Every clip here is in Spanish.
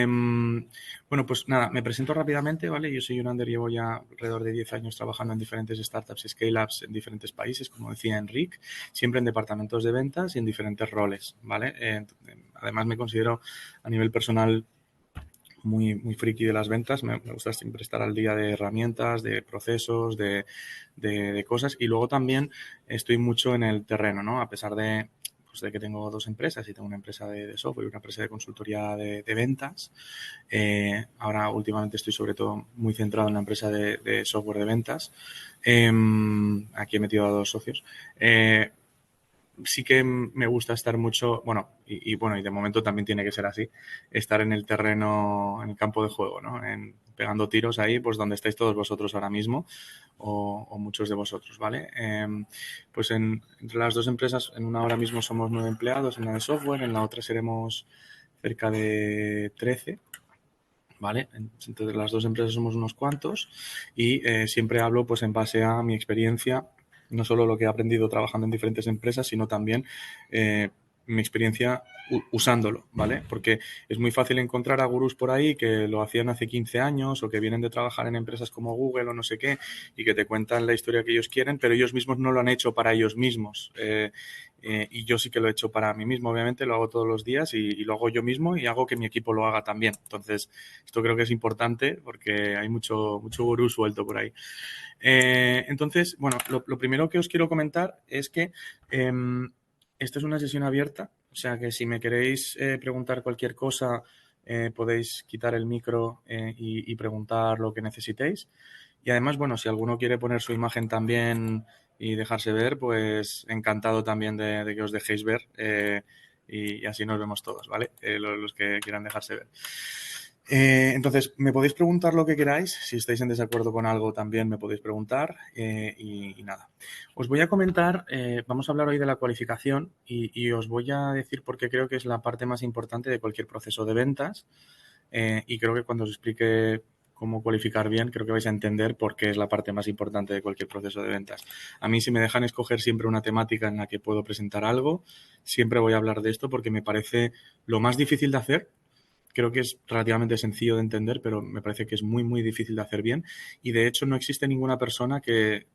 Bueno, pues nada, me presento rápidamente, ¿vale? Yo soy Yunander, llevo ya alrededor de 10 años trabajando en diferentes startups y scale-ups en diferentes países, como decía Enric, siempre en departamentos de ventas y en diferentes roles, ¿vale? Además me considero a nivel personal muy friki de las ventas, me gusta siempre estar al día de herramientas, de procesos, de cosas, y luego también estoy mucho en el terreno, ¿no? A pesar de que tengo dos empresas y tengo una empresa de software y una empresa de consultoría de ventas. Ahora últimamente estoy sobre todo muy centrado en la empresa de software de ventas. Aquí he metido a dos socios. Sí que me gusta estar mucho, bueno, y de momento también tiene que ser así, estar en el terreno, en el campo de juego, ¿no? Pegando tiros ahí, pues donde estáis todos vosotros ahora mismo o muchos de vosotros, ¿vale? Pues entre las dos empresas, en una ahora mismo somos 9 empleados, en la de software, en la otra seremos cerca de 13. ¿Vale? Entre las dos empresas somos unos cuantos y siempre hablo pues en base a mi experiencia, no solo lo que he aprendido trabajando en diferentes empresas, sino también mi experiencia usándolo, ¿vale? Porque es muy fácil encontrar a gurús por ahí que lo hacían hace 15 años o que vienen de trabajar en empresas como Google o no sé qué y que te cuentan la historia que ellos quieren, pero ellos mismos no lo han hecho para ellos mismos. Y yo sí que lo he hecho para mí mismo, obviamente, lo hago todos los días y lo hago yo mismo y hago que mi equipo lo haga también. Entonces, esto creo que es importante porque hay mucho gurú suelto por ahí. Entonces, bueno, lo primero que os quiero comentar es que esto es una sesión abierta, o sea que si me queréis preguntar cualquier cosa, podéis quitar el micro y preguntar lo que necesitéis. Y además, bueno, si alguno quiere poner su imagen también y dejarse ver, pues encantado también de que os dejéis ver y así nos vemos todos, ¿vale? Los que quieran dejarse ver. Entonces, me podéis preguntar lo que queráis. Si estáis en desacuerdo con algo, también me podéis preguntar. Y nada. Os voy a comentar, vamos a hablar hoy de la cualificación y os voy a decir por qué creo que es la parte más importante de cualquier proceso de ventas. Y creo que cuando os explique cómo cualificar bien, creo que vais a entender por qué es la parte más importante de cualquier proceso de ventas. A mí, si me dejan escoger siempre una temática en la que puedo presentar algo, siempre voy a hablar de esto porque me parece lo más difícil de hacer. Creo que es relativamente sencillo de entender, pero me parece que es muy difícil de hacer bien. Y de hecho no existe ninguna persona que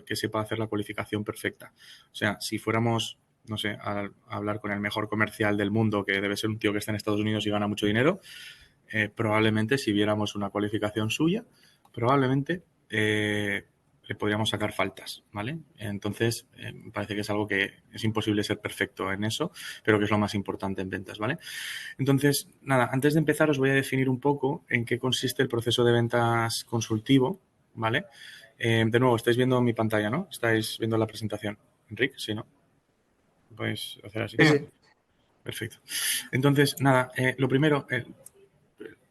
que sepa hacer la cualificación perfecta. O sea, si fuéramos, no sé, a hablar con el mejor comercial del mundo, que debe ser un tío que está en Estados Unidos y gana mucho dinero, probablemente si viéramos una cualificación suya, probablemente le podríamos sacar faltas, ¿vale? Entonces, me parece que es algo que es imposible ser perfecto en eso, pero que es lo más importante en ventas, ¿vale? Entonces, nada, antes de empezar os voy a definir un poco en qué consiste el proceso de ventas consultivo, ¿vale? De nuevo, estáis viendo mi pantalla, ¿no? Estáis viendo la presentación. Enric, sí, ¿no? Podéis hacer así. Sí, sí. Perfecto. Entonces, nada, lo primero,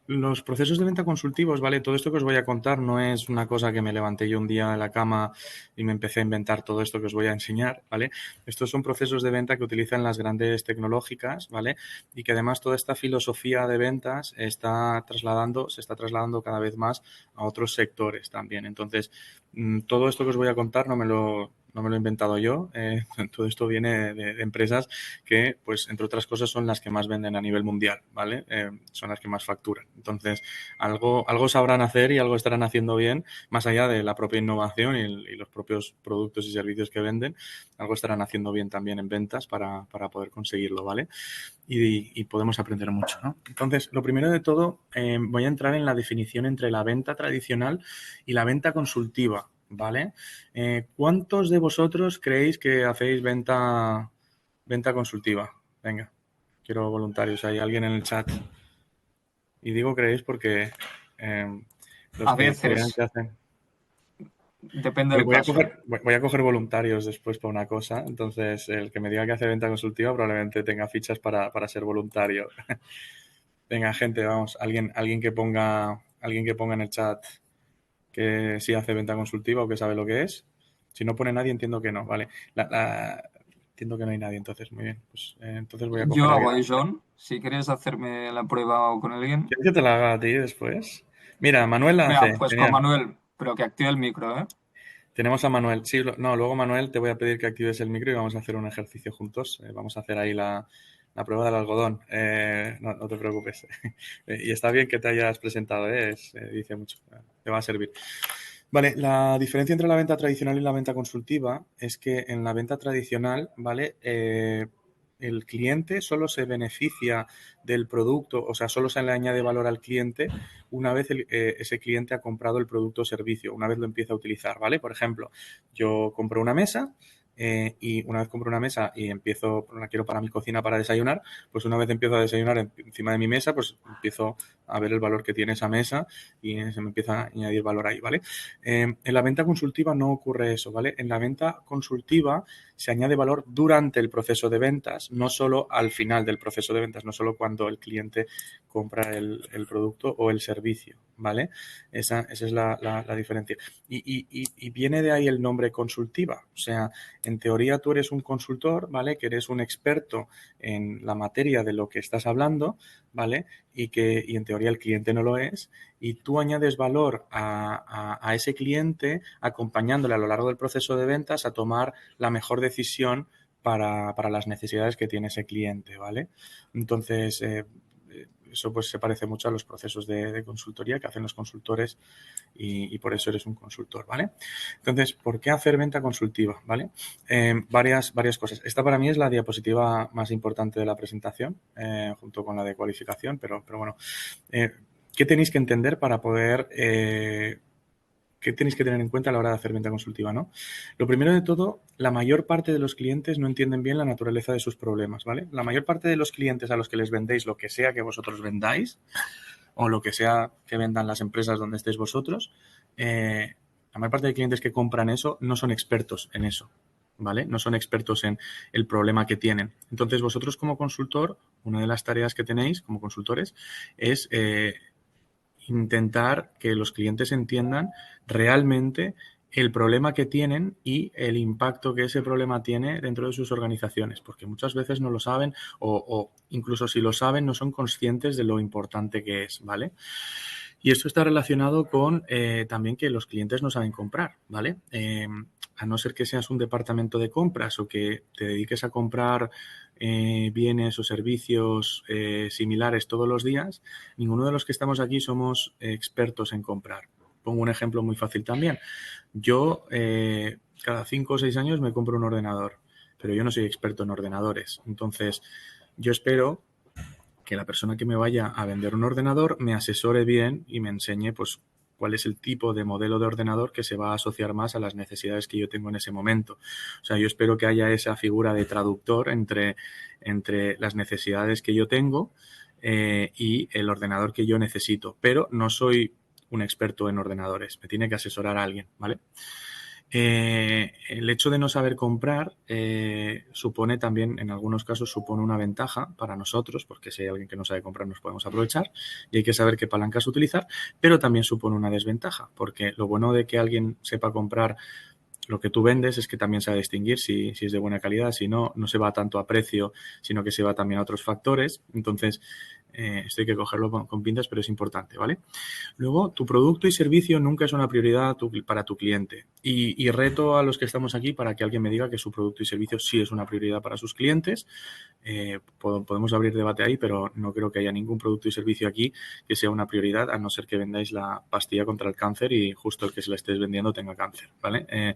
los procesos de venta consultivos, ¿vale? Todo esto que os voy a contar no es una cosa que me levanté yo un día de la cama y me empecé a inventar todo esto que os voy a enseñar, ¿vale? Estos son procesos de venta que utilizan las grandes tecnológicas, ¿vale? Y que además toda esta filosofía de ventas se está trasladando cada vez más a otros sectores también. Entonces, todo esto que os voy a contar no me lo he inventado yo. Todo esto viene de empresas que, pues, entre otras cosas, son las que más venden a nivel mundial, ¿vale? Son las que más facturan. Entonces, algo sabrán hacer y algo estarán haciendo bien, más allá de la propia innovación y los propios productos y servicios que venden, algo estarán haciendo bien también en ventas para poder conseguirlo, ¿vale? Y podemos aprender mucho, ¿no? Entonces, lo primero de todo, voy a entrar en la definición entre la venta tradicional y la venta consultiva, ¿vale? ¿Cuántos de vosotros creéis que hacéis venta consultiva? Venga, quiero voluntarios. ¿Hay alguien en el chat? Y digo creéis porque los A que crean veces, que hacen... depende del caso. Voy a coger voluntarios después para una cosa. Entonces, el que me diga que hace venta consultiva probablemente tenga fichas para ser voluntario. Venga, gente, vamos. Alguien que ponga en el chat que sí hace venta consultiva o que sabe lo que es. Si no pone nadie, entiendo que no, ¿vale? Entiendo que no hay nadie, entonces, muy bien. Pues entonces voy a coger Yo a hago alguien. ahí, John. Si quieres hacerme la prueba o con alguien. ¿Quieres que te la haga a ti después? Mira, Manuel la Venga, hace. pues con Genial. Manuel, pero que active el micro, ¿eh? Tenemos a Manuel. Sí, no, luego Manuel te voy a pedir que actives el micro y vamos a hacer un ejercicio juntos. Vamos a hacer ahí la prueba del algodón. No te preocupes. Y está bien que te hayas presentado, dice mucho. Te va a servir. Vale, la diferencia entre la venta tradicional y la venta consultiva es que en la venta tradicional, ¿vale? El cliente solo se beneficia del producto, o sea, solo se le añade valor al cliente una vez ese cliente ha comprado el producto o servicio, una vez lo empieza a utilizar, ¿vale? Por ejemplo, yo compro una mesa y una vez compro una mesa y la quiero para mi cocina para desayunar, pues una vez empiezo a desayunar encima de mi mesa, pues empiezo a ver el valor que tiene esa mesa y se me empieza a añadir valor ahí, ¿vale? En la venta consultiva no ocurre eso, ¿vale? En la venta consultiva se añade valor durante el proceso de ventas, no solo al final del proceso de ventas, no solo cuando el cliente compra el producto o el servicio, ¿vale? Esa es la diferencia. Y viene de ahí el nombre consultiva. O sea, en teoría tú eres un consultor, ¿vale? Que eres un experto en la materia de lo que estás hablando, ¿vale? Y en teoría el cliente no lo es, y tú añades valor a ese cliente acompañándole a lo largo del proceso de ventas a tomar la mejor decisión para las necesidades que tiene ese cliente, ¿vale? Entonces, eso pues se parece mucho a los procesos de consultoría que hacen los consultores y por eso eres un consultor, ¿vale? Entonces, ¿por qué hacer venta consultiva? ¿Vale? Varias cosas. Esta para mí es la diapositiva más importante de la presentación, junto con la de cualificación, pero bueno, ¿qué tenéis que entender para poder ¿qué tenéis que tener en cuenta a la hora de hacer venta consultiva, ¿no? Lo primero de todo, la mayor parte de los clientes no entienden bien la naturaleza de sus problemas, ¿vale? La mayor parte de los clientes a los que les vendéis lo que sea que vosotros vendáis o lo que sea que vendan las empresas donde estéis vosotros, la mayor parte de clientes que compran eso no son expertos en eso, ¿vale? No son expertos en el problema que tienen. Entonces, vosotros como consultor, una de las tareas que tenéis como consultores es intentar que los clientes entiendan realmente el problema que tienen y el impacto que ese problema tiene dentro de sus organizaciones, porque muchas veces no lo saben o incluso si lo saben no son conscientes de lo importante que es, ¿vale? Y esto está relacionado con también que los clientes no saben comprar, ¿vale? A no ser que seas un departamento de compras o que te dediques a comprar bienes o servicios similares todos los días, ninguno de los que estamos aquí somos expertos en comprar. Pongo un ejemplo muy fácil también. Yo cada 5 o 6 años me compro un ordenador, pero yo no soy experto en ordenadores. Entonces, yo espero que la persona que me vaya a vender un ordenador me asesore bien y me enseñe pues cuál es el tipo de modelo de ordenador que se va a asociar más a las necesidades que yo tengo en ese momento. O sea, yo espero que haya esa figura de traductor entre las necesidades que yo tengo y el ordenador que yo necesito. Pero no soy un experto en ordenadores, me tiene que asesorar a alguien, ¿vale? El hecho de no saber comprar supone también, en algunos casos, supone una ventaja para nosotros, porque si hay alguien que no sabe comprar nos podemos aprovechar y hay que saber qué palancas utilizar, pero también supone una desventaja, porque lo bueno de que alguien sepa comprar lo que tú vendes es que también sabe distinguir si es de buena calidad, si no, no se va tanto a precio, sino que se va también a otros factores. Entonces, esto hay que cogerlo con pinzas, pero es importante, ¿vale? Luego, tu producto y servicio nunca es una prioridad para tu cliente. Y reto a los que estamos aquí para que alguien me diga que su producto y servicio sí es una prioridad para sus clientes. Podemos abrir debate ahí, pero no creo que haya ningún producto y servicio aquí que sea una prioridad, a no ser que vendáis la pastilla contra el cáncer y justo el que se la estés vendiendo tenga cáncer, ¿vale?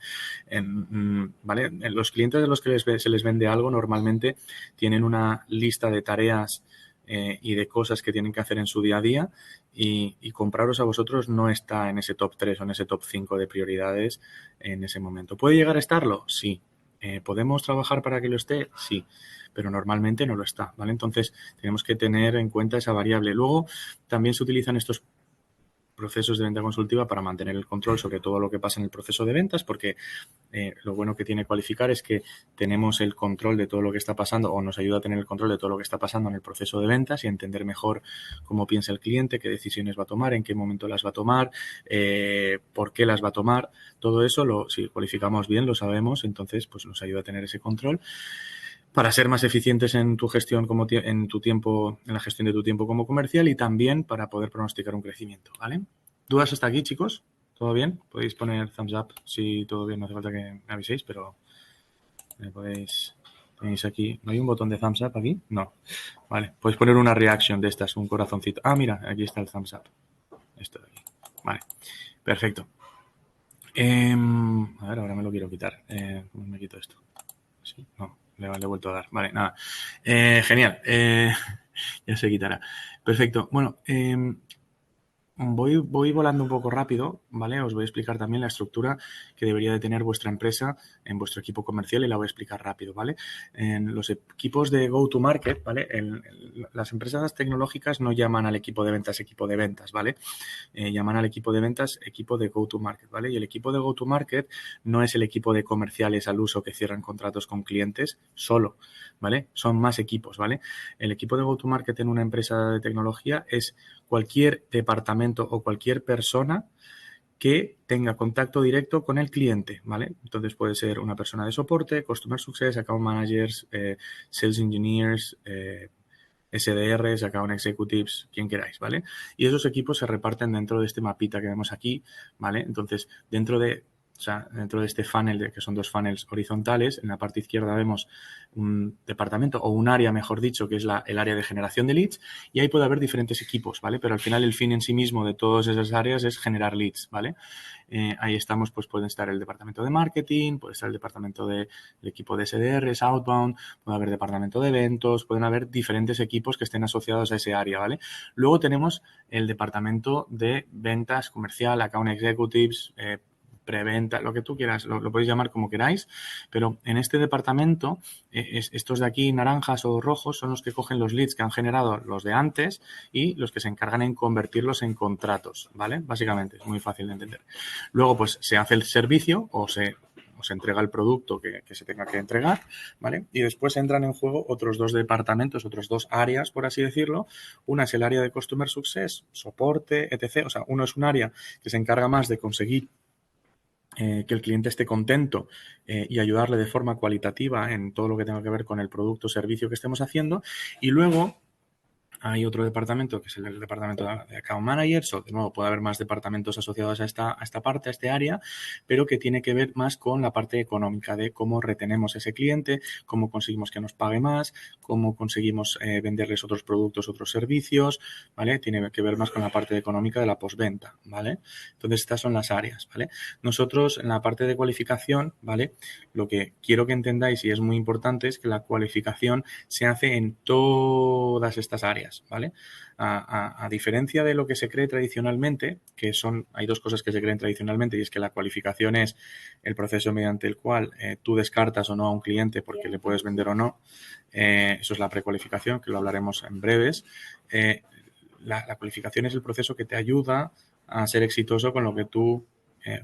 ¿Vale? Los clientes de los que se les vende algo normalmente tienen una lista de tareas y de cosas que tienen que hacer en su día a día y compraros a vosotros no está en ese top 3 o en ese top 5 de prioridades en ese momento. ¿Puede llegar a estarlo? Sí. ¿Podemos trabajar para que lo esté? Sí, pero normalmente no lo está, ¿vale? Entonces tenemos que tener en cuenta esa variable. Luego también se utilizan estos procesos de venta consultiva para mantener el control sobre todo lo que pasa en el proceso de ventas, porque lo bueno que tiene Cualificar es que tenemos el control de todo lo que está pasando o nos ayuda a tener el control de todo lo que está pasando en el proceso de ventas y entender mejor cómo piensa el cliente, qué decisiones va a tomar, en qué momento las va a tomar, por qué las va a tomar. Todo eso, si cualificamos bien, lo sabemos, entonces pues nos ayuda a tener ese control para ser más eficientes en tu gestión en tu tiempo, en la gestión de tu tiempo como comercial y también para poder pronosticar un crecimiento, ¿vale? ¿Dudas hasta aquí, chicos? ¿Todo bien? Podéis poner thumbs up si todo bien, no hace falta que me aviséis, pero me podéis Tenéis aquí, ¿no hay un botón de thumbs up aquí? No. Vale, podéis poner una reaction de estas, un corazoncito. Ah, mira, aquí está el thumbs up. Esto de aquí. Vale, perfecto. A ver, ahora me lo quiero quitar. ¿Cómo me quito esto? Sí, no, le he vuelto a dar. Vale, nada. Genial. Ya se quitará. Perfecto. Bueno, voy volando un poco rápido, ¿vale? Os voy a explicar también la estructura que debería de tener vuestra empresa en vuestro equipo comercial y la voy a explicar rápido, ¿vale? En los equipos de go-to-market, ¿vale? Las empresas tecnológicas no llaman al equipo de ventas, ¿vale? Llaman al equipo de ventas equipo de go-to-market, ¿vale? Y el equipo de go-to-market no es el equipo de comerciales al uso que cierran contratos con clientes solo, ¿vale? Son más equipos, ¿vale? El equipo de go-to-market en una empresa de tecnología es cualquier departamento o cualquier persona que tenga contacto directo con el cliente, ¿vale? Entonces puede ser una persona de soporte, Customer Success, Account Managers, Sales Engineers, SDRs, Account Executives, quien queráis, ¿vale? Y esos equipos se reparten dentro de este mapita que vemos aquí, ¿vale? Entonces, dentro de este funnel, que son dos funnels horizontales, en la parte izquierda vemos un departamento o un área, mejor dicho, que es el área de generación de leads, y ahí puede haber diferentes equipos, ¿vale? Pero al final el fin en sí mismo de todas esas áreas es generar leads, ¿vale? Ahí estamos, pues pueden estar el departamento de marketing, puede estar el departamento del equipo de SDRs, outbound, puede haber departamento de eventos, pueden haber diferentes equipos que estén asociados a ese área, ¿vale? Luego tenemos el departamento de ventas comercial, account executives, preventa, lo que tú quieras, lo podéis llamar como queráis, pero en este departamento, estos de aquí, naranjas o rojos, son los que cogen los leads que han generado los de antes y los que se encargan en convertirlos en contratos, ¿vale? Básicamente, es muy fácil de entender. Luego, pues, se hace el servicio o se entrega el producto que se tenga que entregar, ¿vale? Y después entran en juego otros dos departamentos, otros dos áreas, por así decirlo. Una es el área de Customer Success, soporte, etc. O sea, uno es un área que se encarga más de conseguir que el cliente esté contento y ayudarle de forma cualitativa en todo lo que tenga que ver con el producto o servicio que estemos haciendo. Y luego hay otro departamento que es el departamento de Account Managers, o de nuevo puede haber más departamentos asociados a esta parte, a este área, pero que tiene que ver más con la parte económica de cómo retenemos a ese cliente, cómo conseguimos que nos pague más, cómo conseguimos venderles otros productos, otros servicios, ¿vale? Tiene que ver más con la parte económica de la postventa, ¿vale? Entonces estas son las áreas, ¿vale? Nosotros en la parte de cualificación, ¿vale? Lo que quiero que entendáis y es muy importante es que la cualificación se hace en todas estas áreas, ¿vale? A diferencia de lo que se cree tradicionalmente, hay dos cosas que se creen tradicionalmente y es que la cualificación es el proceso mediante el cual tú descartas o no a un cliente porque le puedes vender o no. Eso es la precualificación, que lo hablaremos en breves. La cualificación es el proceso que te ayuda a ser exitoso con lo que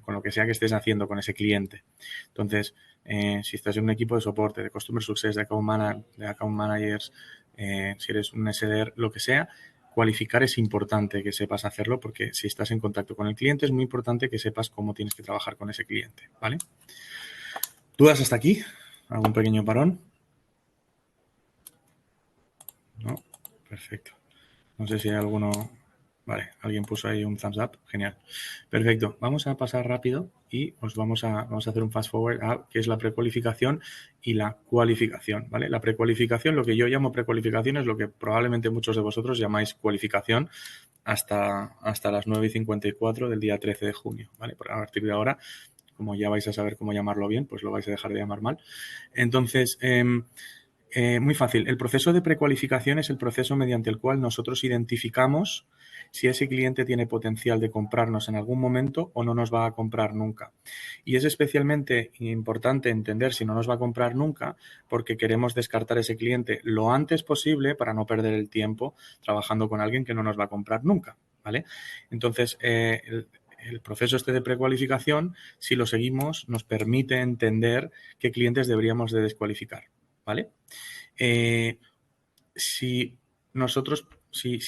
con lo que sea que estés haciendo con ese cliente. Entonces, si estás en un equipo de soporte, de Customer Success, de account managers, si eres un SDR, lo que sea, cualificar es importante que sepas hacerlo porque si estás en contacto con el cliente es muy importante que sepas cómo tienes que trabajar con ese cliente, ¿vale? ¿Dudas hasta aquí? ¿Algún pequeño parón? ¿No? Perfecto. No sé si hay alguno... Vale, alguien puso ahí un thumbs up. Genial. Perfecto. Vamos a pasar rápido y vamos a hacer un fast forward a qué es la precualificación y la cualificación, ¿vale? La precualificación, lo que yo llamo precualificación es lo que probablemente muchos de vosotros llamáis cualificación hasta las 9:54 del día 13 de junio, ¿vale? A partir de ahora, como ya vais a saber cómo llamarlo bien, pues lo vais a dejar de llamar mal. Entonces, muy fácil. El proceso de precualificación es el proceso mediante el cual nosotros identificamos si ese cliente tiene potencial de comprarnos en algún momento o no nos va a comprar nunca. Y es especialmente importante entender si no nos va a comprar nunca porque queremos descartar ese cliente lo antes posible para no perder el tiempo trabajando con alguien que no nos va a comprar nunca, ¿vale? Entonces, el proceso este de precualificación, si lo seguimos, nos permite entender qué clientes deberíamos de descualificar, ¿vale? Si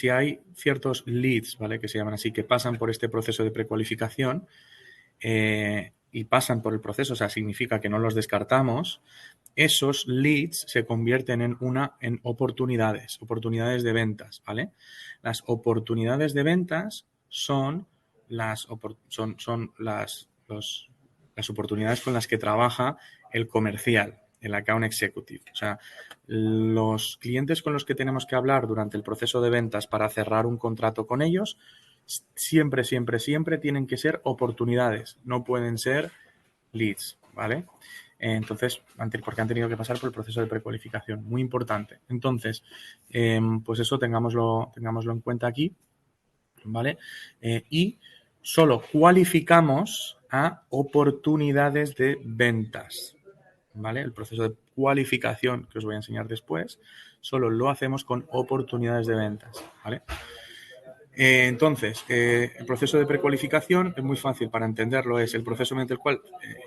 hay ciertos leads, ¿vale? Que se llaman así, que pasan por este proceso de precualificación y pasan por el proceso, o sea, significa que no los descartamos, esos leads se convierten en oportunidades de ventas, ¿vale? Las oportunidades de ventas son las oportunidades con las que trabaja el comercial, el account executive. O sea, los clientes con los que tenemos que hablar durante el proceso de ventas para cerrar un contrato con ellos, siempre, siempre, siempre tienen que ser oportunidades, no pueden ser leads, ¿vale? Entonces, porque han tenido que pasar por el proceso de precualificación, muy importante. Entonces, pues eso tengámoslo en cuenta aquí, ¿vale? Y solo cualificamos a oportunidades de ventas, ¿vale? El proceso de cualificación que os voy a enseñar después, solo lo hacemos con oportunidades de ventas, ¿vale? Entonces, el proceso de precualificación es muy fácil para entenderlo. Es el proceso mediante el cual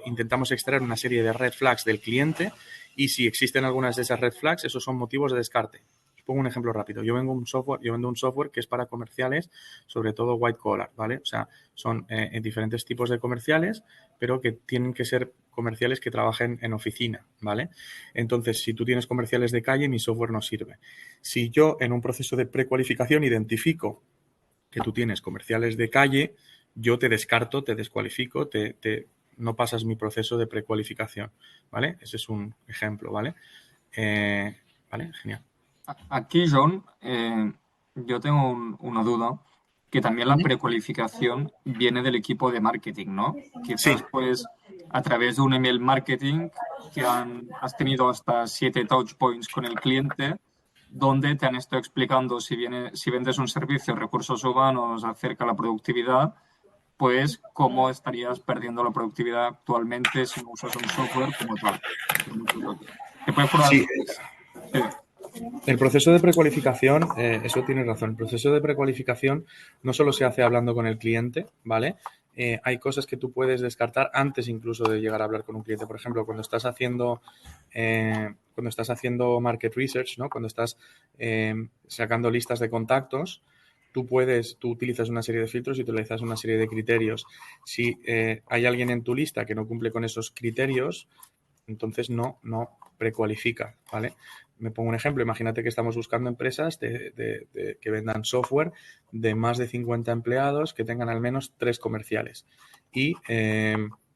intentamos extraer una serie de red flags del cliente y si existen algunas de esas red flags, esos son motivos de descarte. Os pongo un ejemplo rápido. Yo vendo un software que es para comerciales, sobre todo white collar, ¿vale? O sea, son diferentes tipos de comerciales, pero que tienen que ser comerciales que trabajen en oficina, ¿vale? Entonces, si tú tienes comerciales de calle, mi software no sirve. Si yo en un proceso de precualificación identifico que tú tienes comerciales de calle, yo te descarto, te descualifico, no pasas mi proceso de precualificación, ¿vale? Ese es un ejemplo, ¿vale? ¿Vale? Genial. Aquí, John, yo tengo una duda, que también la precualificación viene del equipo de marketing, ¿no? Sí, Quizás, pues, a través de un email marketing has tenido hasta 7 touch points con el cliente, donde te han estado explicando si vendes un servicio, recursos humanos, acerca de la productividad, pues cómo estarías perdiendo la productividad actualmente si no usas un software como tal. ¿Te puede furar? sí. Sí. El proceso de precualificación, eso tienes razón, el proceso de precualificación no solo se hace hablando con el cliente, ¿vale? Hay cosas que tú puedes descartar antes incluso de llegar a hablar con un cliente. Por ejemplo, cuando estás haciendo market research, ¿no? Cuando estás sacando listas de contactos, tú utilizas una serie de filtros y utilizas una serie de criterios. Si hay alguien en tu lista que no cumple con esos criterios, entonces no precualifica, ¿vale? Me pongo un ejemplo, imagínate que estamos buscando empresas que vendan software de más de 50 empleados que tengan al menos 3 comerciales y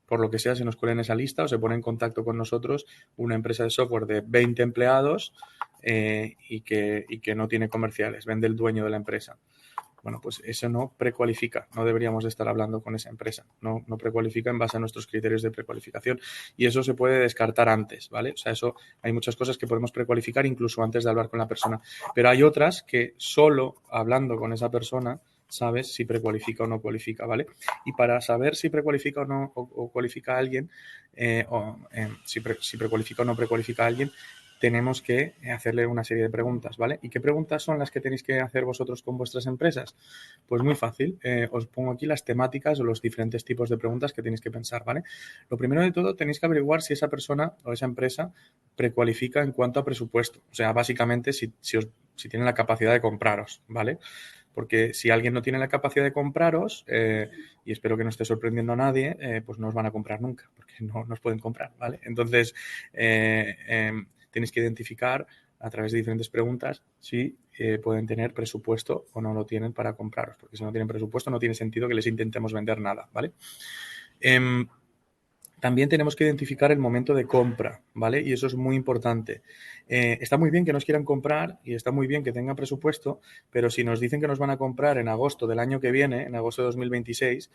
por lo que sea se nos cuela en esa lista o se pone en contacto con nosotros una empresa de software de 20 empleados y que no tiene comerciales, vende el dueño de la empresa. Bueno, pues eso no precualifica, no deberíamos de estar hablando con esa empresa, no precualifica en base a nuestros criterios de precualificación y eso se puede descartar antes, ¿vale? O sea, eso hay muchas cosas que podemos precualificar incluso antes de hablar con la persona, pero hay otras que solo hablando con esa persona sabes si precualifica o no cualifica, ¿vale? Y para saber si precualifica o no o cualifica a alguien, si precualifica o no precualifica a alguien, tenemos que hacerle una serie de preguntas, ¿vale? ¿Y qué preguntas son las que tenéis que hacer vosotros con vuestras empresas? Pues muy fácil. Os pongo aquí las temáticas o los diferentes tipos de preguntas que tenéis que pensar, ¿vale? Lo primero de todo, tenéis que averiguar si esa persona o esa empresa precualifica en cuanto a presupuesto. O sea, básicamente si tienen la capacidad de compraros, ¿vale? Porque si alguien no tiene la capacidad de compraros, y espero que no esté sorprendiendo a nadie, pues no os van a comprar nunca, porque no os pueden comprar, ¿vale? Entonces, tenéis que identificar a través de diferentes preguntas si pueden tener presupuesto o no lo tienen para compraros, porque si no tienen presupuesto no tiene sentido que les intentemos vender nada, ¿vale? También tenemos que identificar el momento de compra, ¿vale? Y eso es muy importante. Está muy bien que nos quieran comprar y está muy bien que tengan presupuesto, pero si nos dicen que nos van a comprar en agosto del año que viene, en agosto de 2026,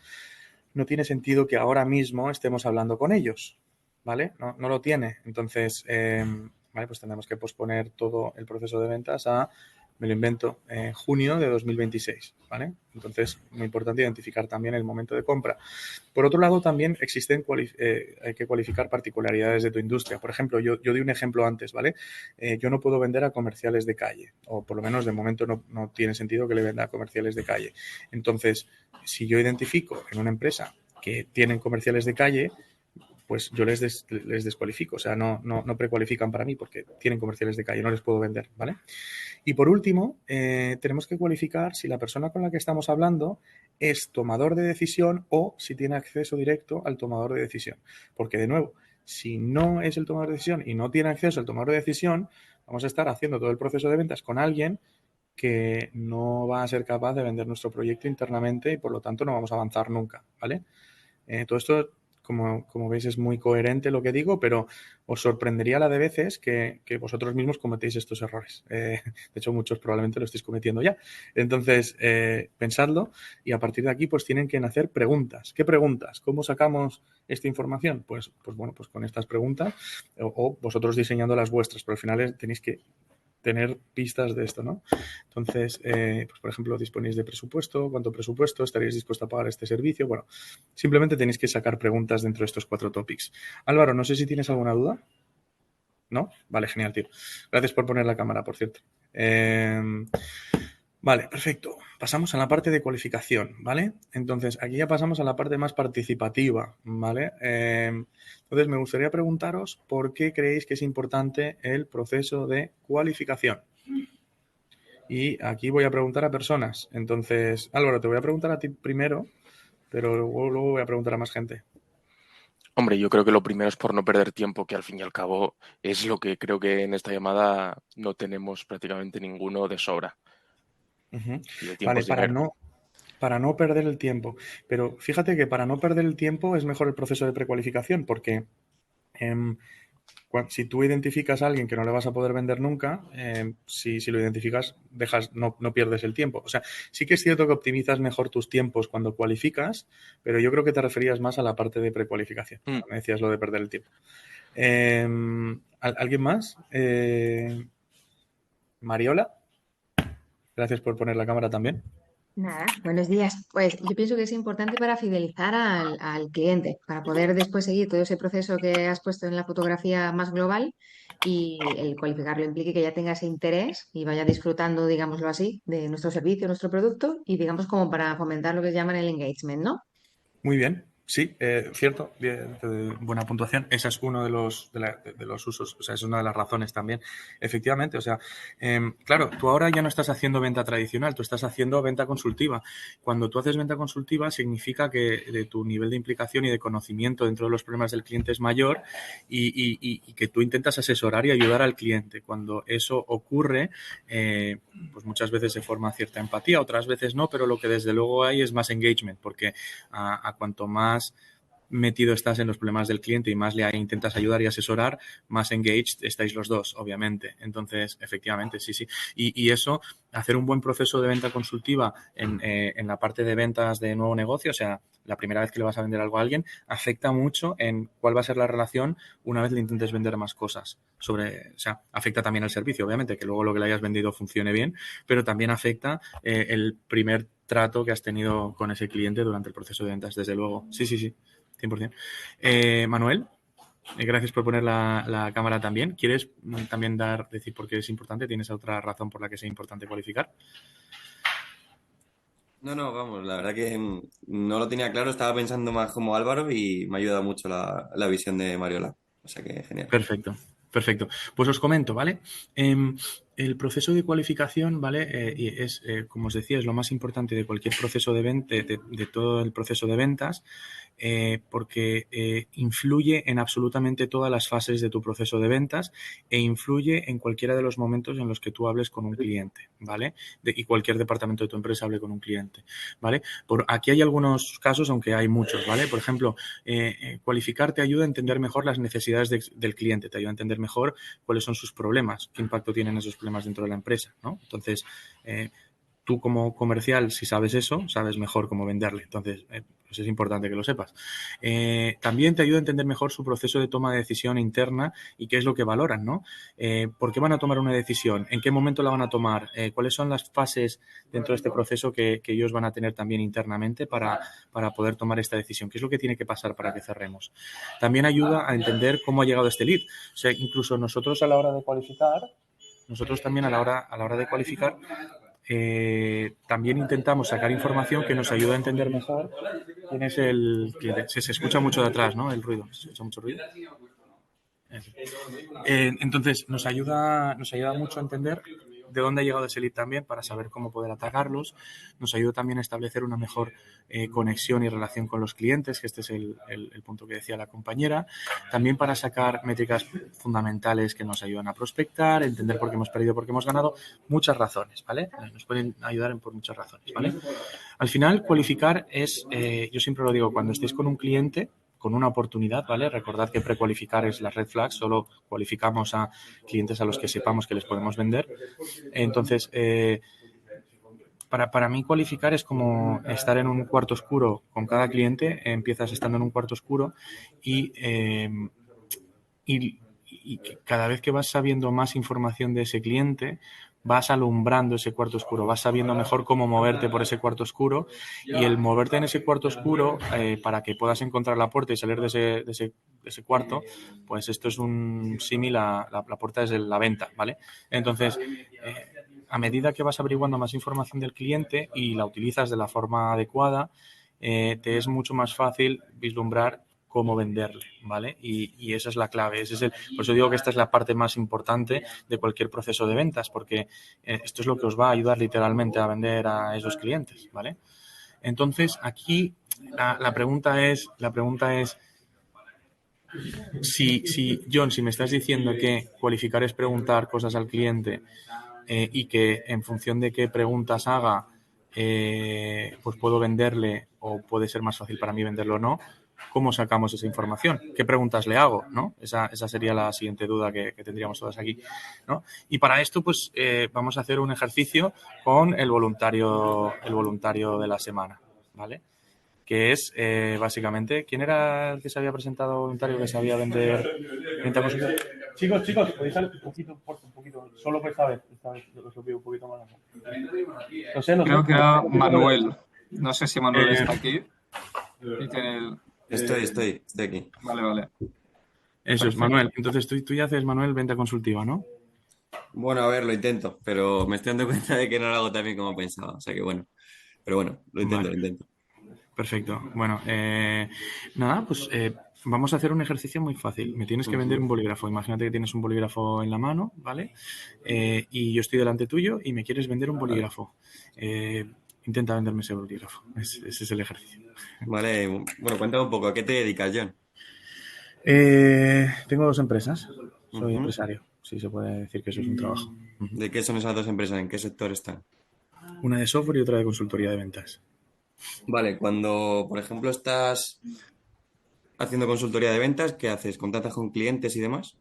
no tiene sentido que ahora mismo estemos hablando con ellos, ¿vale? No lo tiene. Entonces, vale, pues tendremos que posponer todo el proceso de ventas me lo invento, junio de 2026, ¿vale? Entonces, muy importante identificar también el momento de compra. Por otro lado, también hay que cualificar particularidades de tu industria. Por ejemplo, yo di un ejemplo antes, ¿vale? Yo no puedo vender a comerciales de calle, o por lo menos de momento no tiene sentido que le venda a comerciales de calle. Entonces, si yo identifico en una empresa que tienen comerciales de calle, pues yo les descualifico, o sea, no precualifican para mí porque tienen comerciales de calle, no les puedo vender, ¿vale? Y por último, tenemos que cualificar si la persona con la que estamos hablando es tomador de decisión o si tiene acceso directo al tomador de decisión. Porque, de nuevo, si no es el tomador de decisión y no tiene acceso al tomador de decisión, vamos a estar haciendo todo el proceso de ventas con alguien que no va a ser capaz de vender nuestro proyecto internamente y por lo tanto no vamos a avanzar nunca, ¿vale? Todo esto como veis es muy coherente lo que digo, pero os sorprendería la de veces que vosotros mismos cometéis estos errores. De hecho, muchos probablemente lo estéis cometiendo ya. Entonces, pensadlo y a partir de aquí pues tienen que nacer preguntas. ¿Qué preguntas? ¿Cómo sacamos esta información? Pues bueno, pues con estas preguntas o vosotros diseñando las vuestras, pero al final tenéis que tener pistas de esto, ¿no? Entonces, pues por ejemplo, disponéis de presupuesto, ¿cuánto presupuesto? ¿Estaríais dispuesto a pagar este servicio? Bueno, simplemente tenéis que sacar preguntas dentro de estos 4 topics. Álvaro, no sé si tienes alguna duda. ¿No? Vale, genial, tío. Gracias por poner la cámara, por cierto. Vale, perfecto. Pasamos a la parte de cualificación, ¿vale? Entonces, aquí ya pasamos a la parte más participativa, ¿vale? Entonces, me gustaría preguntaros por qué creéis que es importante el proceso de cualificación. Y aquí voy a preguntar a personas. Entonces, Álvaro, te voy a preguntar a ti primero, pero luego voy a preguntar a más gente. Hombre, yo creo que lo primero es por no perder tiempo, que al fin y al cabo es lo que creo que en esta llamada no tenemos prácticamente ninguno de sobra. Uh-huh. Y el tiempo Vale, es dinero. para no perder el tiempo. Pero fíjate que para no perder el tiempo es mejor el proceso de precualificación, porque si tú identificas a alguien que no le vas a poder vender nunca, si lo identificas, no pierdes el tiempo. O sea, sí que es cierto que optimizas mejor tus tiempos cuando cualificas, pero yo creo que te referías más a la parte de precualificación. Me decías lo de perder el tiempo. ¿Alguien más? Mariola, gracias por poner la cámara también. Nada, buenos días. Pues yo pienso que es importante para fidelizar al cliente, para poder después seguir todo ese proceso que has puesto en la fotografía más global y el cualificarlo implique que ya tenga ese interés y vaya disfrutando, digámoslo así, de nuestro servicio, nuestro producto y digamos como para fomentar lo que llaman el engagement, ¿no? Muy bien, sí, cierto, bien, buena puntuación. Ese es uno de los usos, o sea, es una de las razones también. Efectivamente, o sea, claro, tú ahora ya no estás haciendo venta tradicional, tú estás haciendo venta consultiva. Cuando tú haces venta consultiva significa que tu nivel de implicación y de conocimiento dentro de los problemas del cliente es mayor y que tú intentas asesorar y ayudar al cliente. Cuando eso ocurre, pues muchas veces se forma cierta empatía, otras veces no, pero lo que desde luego hay es más engagement, porque a cuanto más metido estás en los problemas del cliente y más le intentas ayudar y asesorar, más engaged estáis los dos, obviamente. Entonces, efectivamente, sí. Y eso, hacer un buen proceso de venta consultiva en la parte de ventas de nuevo negocio, o sea, la primera vez que le vas a vender algo a alguien, afecta mucho en cuál va a ser la relación una vez le intentes vender más cosas. O sea, afecta también al servicio, obviamente, que luego lo que le hayas vendido funcione bien, pero también afecta el primer trato que has tenido con ese cliente durante el proceso de ventas, desde luego. Sí, 100%. Manuel, gracias por poner la cámara también. ¿Quieres también decir por qué es importante? ¿Tienes otra razón por la que sea importante cualificar? No, vamos, la verdad que no lo tenía claro, estaba pensando más como Álvaro y me ha ayudado mucho la visión de Mariola. O sea que genial. Perfecto. Pues os comento, ¿vale? El proceso de cualificación, ¿vale? Es, como os decía, es lo más importante de cualquier proceso de venta, de todo el proceso de ventas, porque influye en absolutamente todas las fases de tu proceso de ventas e influye en cualquiera de los momentos en los que tú hables con un cliente, ¿vale? Y cualquier departamento de tu empresa hable con un cliente, ¿vale? Aquí hay algunos casos, aunque hay muchos, ¿vale? Por ejemplo, cualificar te ayuda a entender mejor las necesidades del cliente, te ayuda a entender mejor cuáles son sus problemas, qué impacto tienen esos problemas dentro de la empresa, ¿no? Entonces, tú como comercial, si sabes eso, sabes mejor cómo venderle. Entonces, pues es importante que lo sepas. También te ayuda a entender mejor su proceso de toma de decisión interna y qué es lo que valoran, ¿no? ¿Por qué van a tomar una decisión? ¿En qué momento la van a tomar? ¿Cuáles son las fases dentro de este proceso que ellos van a tener también internamente para poder tomar esta decisión? ¿Qué es lo que tiene que pasar para que cerremos? También ayuda a entender cómo ha llegado este lead. O sea, incluso nosotros a la hora de cualificar, también intentamos sacar información que nos ayude a entender mejor quién es el cliente. Se escucha mucho de atrás, ¿no? El ruido. ¿Se escucha mucho ruido? Entonces, nos ayuda mucho a entender de dónde ha llegado ese lead también para saber cómo poder atacarlos. Nos ayuda también a establecer una mejor conexión y relación con los clientes, que este es el punto que decía la compañera. También para sacar métricas fundamentales que nos ayudan a prospectar, entender por qué hemos perdido, por qué hemos ganado. Muchas razones, ¿vale? Nos pueden ayudar por muchas razones, ¿vale? Al final, cualificar es, yo siempre lo digo, cuando estéis con un cliente, con una oportunidad, ¿vale? Recordad que precualificar es las red flags, solo cualificamos a clientes a los que sepamos que les podemos vender. Entonces, para mí cualificar es como estar en un cuarto oscuro con cada cliente. Empiezas estando en un cuarto oscuro y cada vez que vas sabiendo más información de ese cliente, vas alumbrando ese cuarto oscuro, vas sabiendo mejor cómo moverte por ese cuarto oscuro, y el moverte en ese cuarto oscuro para que puedas encontrar la puerta y salir de ese cuarto, pues esto es un símil a la puerta es la venta, ¿vale? Entonces, a medida que vas averiguando más información del cliente y la utilizas de la forma adecuada, te es mucho más fácil vislumbrar cómo venderle, ¿vale? Y esa es la clave. Por eso digo que esta es la parte más importante de cualquier proceso de ventas, porque esto es lo que os va a ayudar literalmente a vender a esos clientes, ¿vale? Entonces, aquí la pregunta es, John, si me estás diciendo que cualificar es preguntar cosas al cliente y que en función de qué preguntas haga, pues puedo venderle o puede ser más fácil para mí venderlo o no, ¿cómo sacamos esa información? ¿Qué preguntas le hago? ¿No? Esa sería la siguiente duda que tendríamos todas aquí, ¿no? Y para esto, pues vamos a hacer un ejercicio con el voluntario de la semana, ¿vale? Que es básicamente, ¿quién era el que se había presentado voluntario que sabía vender venta consulta? Chicos, podéis salir un poquito, solo por esta vez os pido un poquito más. Lo sé. Creo que era Manuel. No sé si Manuel está aquí. Y tiene el... Estoy aquí. Vale. Eso es, Manuel. Entonces tú ya haces, Manuel, venta consultiva, ¿no? Bueno, a ver, lo intento, pero me estoy dando cuenta de que no lo hago tan bien como pensaba. O sea que bueno, pero bueno, lo intento, Vale. lo intento. Perfecto. Bueno, nada, pues vamos a hacer un ejercicio muy fácil. Me tienes que vender un bolígrafo. Imagínate que tienes un bolígrafo en la mano, ¿vale? Y yo estoy delante tuyo y me quieres vender un bolígrafo. Intenta venderme ese bolígrafo. Ese es el ejercicio. Vale, bueno, cuéntame un poco, ¿a qué te dedicas, John? Tengo 2 empresas. Soy Ujú. empresario. Sí, se puede decir que eso es un trabajo. ¿De qué son esas dos empresas? ¿En qué sector están? Una de software y otra de consultoría de ventas. Vale, cuando, por ejemplo, estás haciendo consultoría de ventas, ¿qué haces? ¿Contactas con clientes y demás?